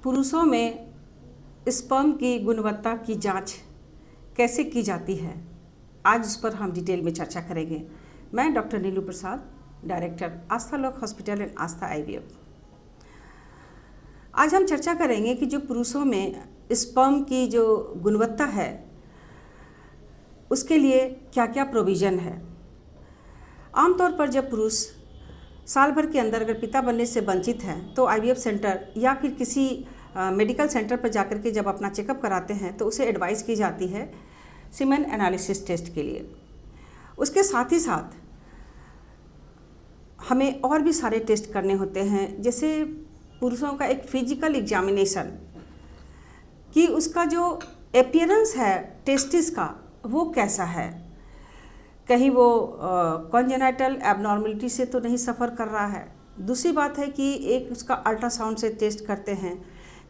पुरुषों में स्पर्म की गुणवत्ता की जांच कैसे की जाती है, आज उस पर हम डिटेल में चर्चा करेंगे। मैं डॉक्टर नीलू प्रसाद, डायरेक्टर आस्था लोक हॉस्पिटल एंड आस्था आईवीएफ। आज हम चर्चा करेंगे कि जो पुरुषों में स्पर्म की जो गुणवत्ता है उसके लिए क्या क्या प्रोविज़न है। आमतौर पर जब पुरुष साल भर के अंदर अगर पिता बनने से वंचित हैं तो आईवीएफ सेंटर या फिर किसी मेडिकल सेंटर पर जाकर के जब अपना चेकअप कराते हैं तो उसे एडवाइस की जाती है सीमेन एनालिसिस टेस्ट के लिए। उसके साथ ही साथ हमें और भी सारे टेस्ट करने होते हैं, जैसे पुरुषों का एक फिजिकल एग्जामिनेशन कि उसका जो अपीयरेंस है टेस्टिस का वो कैसा है, कहीं वो कॉन्जेनाइटल एबनॉर्मलिटी से तो नहीं सफ़र कर रहा है। दूसरी बात है कि एक उसका अल्ट्रासाउंड से टेस्ट करते हैं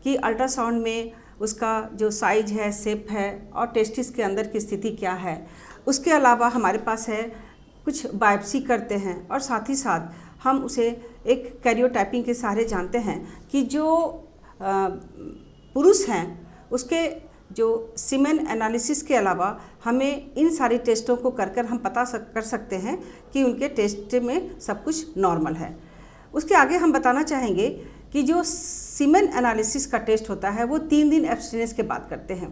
कि अल्ट्रासाउंड में उसका जो साइज है, शेप है और टेस्टिस के अंदर की स्थिति क्या है। उसके अलावा हमारे पास है कुछ बायोप्सी करते हैं और साथ ही साथ हम उसे एक कैरियोटाइपिंग के सहारे जानते हैं कि जो पुरुष हैं उसके जो सीमेन एनालिसिस के अलावा हमें इन सारी टेस्टों को कर हम पता कर सकते हैं कि उनके टेस्ट में सब कुछ नॉर्मल है। उसके आगे हम बताना चाहेंगे कि जो सीमेन एनालिसिस का टेस्ट होता है वो 3 दिन एब्स्टिनेंस के बाद करते हैं।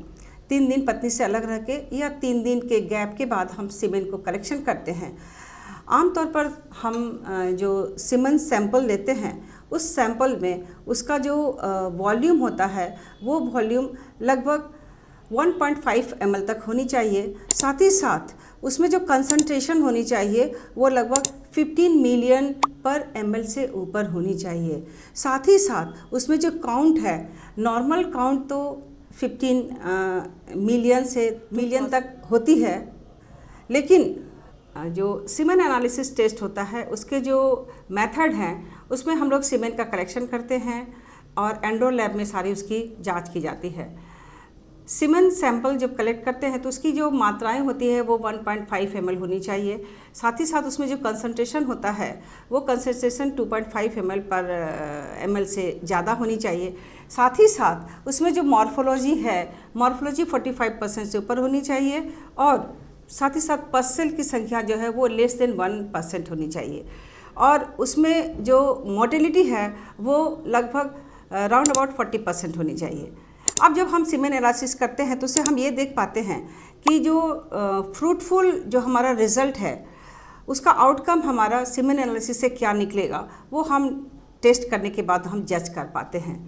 3 दिन पत्नी से अलग रह के या 3 दिन के गैप के बाद हम सीमेन को कलेक्शन करते हैं। आमतौर पर हम जो सीमेन सैंपल लेते हैं उस सैंपल में उसका जो वॉल्यूम होता है वो वॉल्यूम लगभग 1.5 ml तक होनी चाहिए। साथ ही साथ उसमें जो कंसंट्रेशन होनी चाहिए वो लगभग 15 मिलियन पर ml से ऊपर होनी चाहिए। साथ ही साथ उसमें जो काउंट है, नॉर्मल काउंट तो 15 मिलियन से मिलियन तक होती है, लेकिन जो सीमेन एनालिसिस टेस्ट होता है उसके जो मेथड हैं उसमें हम लोग सीमेन का कलेक्शन करते हैं और एंड्रो लैब में सारी उसकी जांच की जाती है। सीमेन सैंपल जब कलेक्ट करते हैं तो उसकी जो मात्राएं होती है वो 1.5 ml होनी चाहिए। साथ ही साथ उसमें जो कंसंट्रेशन होता है वो कंसंट्रेशन 2.5 ml पर ml से ज़्यादा होनी चाहिए। साथ ही साथ उसमें जो मॉर्फोलॉजी है, मॉर्फोलॉजी 45% से ऊपर होनी चाहिए और साथ ही साथ पसल की संख्या जो है वो लेस देन 1% होनी चाहिए और उसमें जो मोटिलिटी है वो लगभग राउंड अबाउट 40% होनी चाहिए। अब जब हम सीमेन एनालिसिस करते हैं तो उससे हम ये देख पाते हैं कि जो फ्रूटफुल जो हमारा रिज़ल्ट है उसका आउटकम हमारा सीमेन एनालिसिस से क्या निकलेगा वो हम टेस्ट करने के बाद हम जज कर पाते हैं।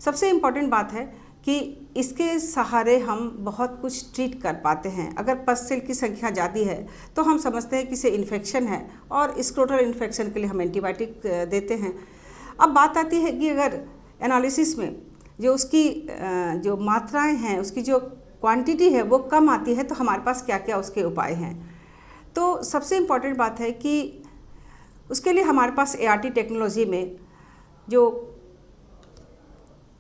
सबसे इम्पॉर्टेंट बात है कि इसके सहारे हम बहुत कुछ ट्रीट कर पाते हैं। अगर पस सेल की संख्या ज़्यादा है तो हम समझते हैं कि इसे इन्फेक्शन है और स्क्रोटल इन्फेक्शन के लिए हम एंटीबायोटिक देते हैं। अब बात आती है कि अगर एनालिसिस में जो उसकी जो मात्राएं हैं, उसकी जो क्वांटिटी है वो कम आती है तो हमारे पास क्या क्या उसके उपाय हैं। तो सबसे इम्पॉर्टेंट बात है कि उसके लिए हमारे पास ART टेक्नोलॉजी में जो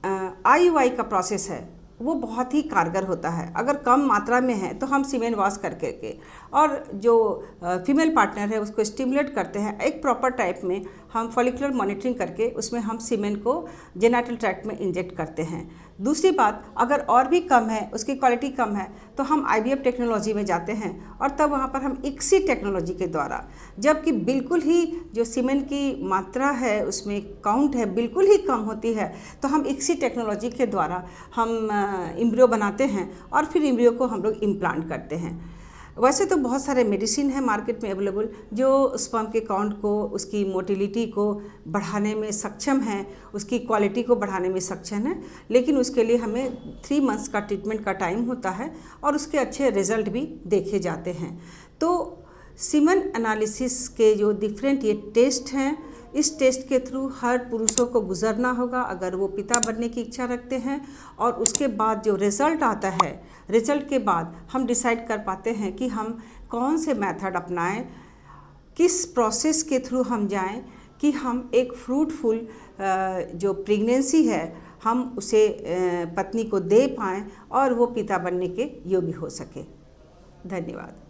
IUI का प्रोसेस है वो बहुत ही कारगर होता है। अगर कम मात्रा में है तो हम सीमेन वॉश करके और जो फीमेल पार्टनर है उसको स्टिमुलेट करते हैं। एक प्रॉपर टाइप में हम फॉलिकुलर मॉनिटरिंग करके उसमें हम सीमेन को जेनाइटल ट्रैक्ट में इंजेक्ट करते हैं। दूसरी बात, अगर और भी कम है, उसकी क्वालिटी कम है तो हम IVF टेक्नोलॉजी में जाते हैं और तब वहाँ पर हम ICSI टेक्नोलॉजी के द्वारा, जबकि बिल्कुल ही जो सीमेन की मात्रा है उसमें काउंट है बिल्कुल ही कम होती है, तो हम ICSI टेक्नोलॉजी के द्वारा हम एम्ब्रियो बनाते हैं और फिर एम्ब्रियो को हम लोग इम्प्लांट करते हैं। वैसे तो बहुत सारे मेडिसिन है मार्केट में अवेलेबल जो स्पर्म के काउंट को, उसकी मोटिलिटी को बढ़ाने में सक्षम है, उसकी क्वालिटी को बढ़ाने में सक्षम है, लेकिन उसके लिए हमें 3 मंथ्स का ट्रीटमेंट का टाइम होता है और उसके अच्छे रिजल्ट भी देखे जाते हैं। तो सीमेन एनालिसिस के जो डिफरेंट ये टेस्ट हैं, इस टेस्ट के थ्रू हर पुरुषों को गुजरना होगा अगर वो पिता बनने की इच्छा रखते हैं। और उसके बाद जो रिज़ल्ट आता है, रिज़ल्ट के बाद हम डिसाइड कर पाते हैं कि हम कौन से मेथड अपनाएं, किस प्रोसेस के थ्रू हम जाएं कि हम एक फ्रूटफुल जो प्रेगनेंसी है हम उसे पत्नी को दे पाएँ और वो पिता बनने के योग्य हो सके। धन्यवाद।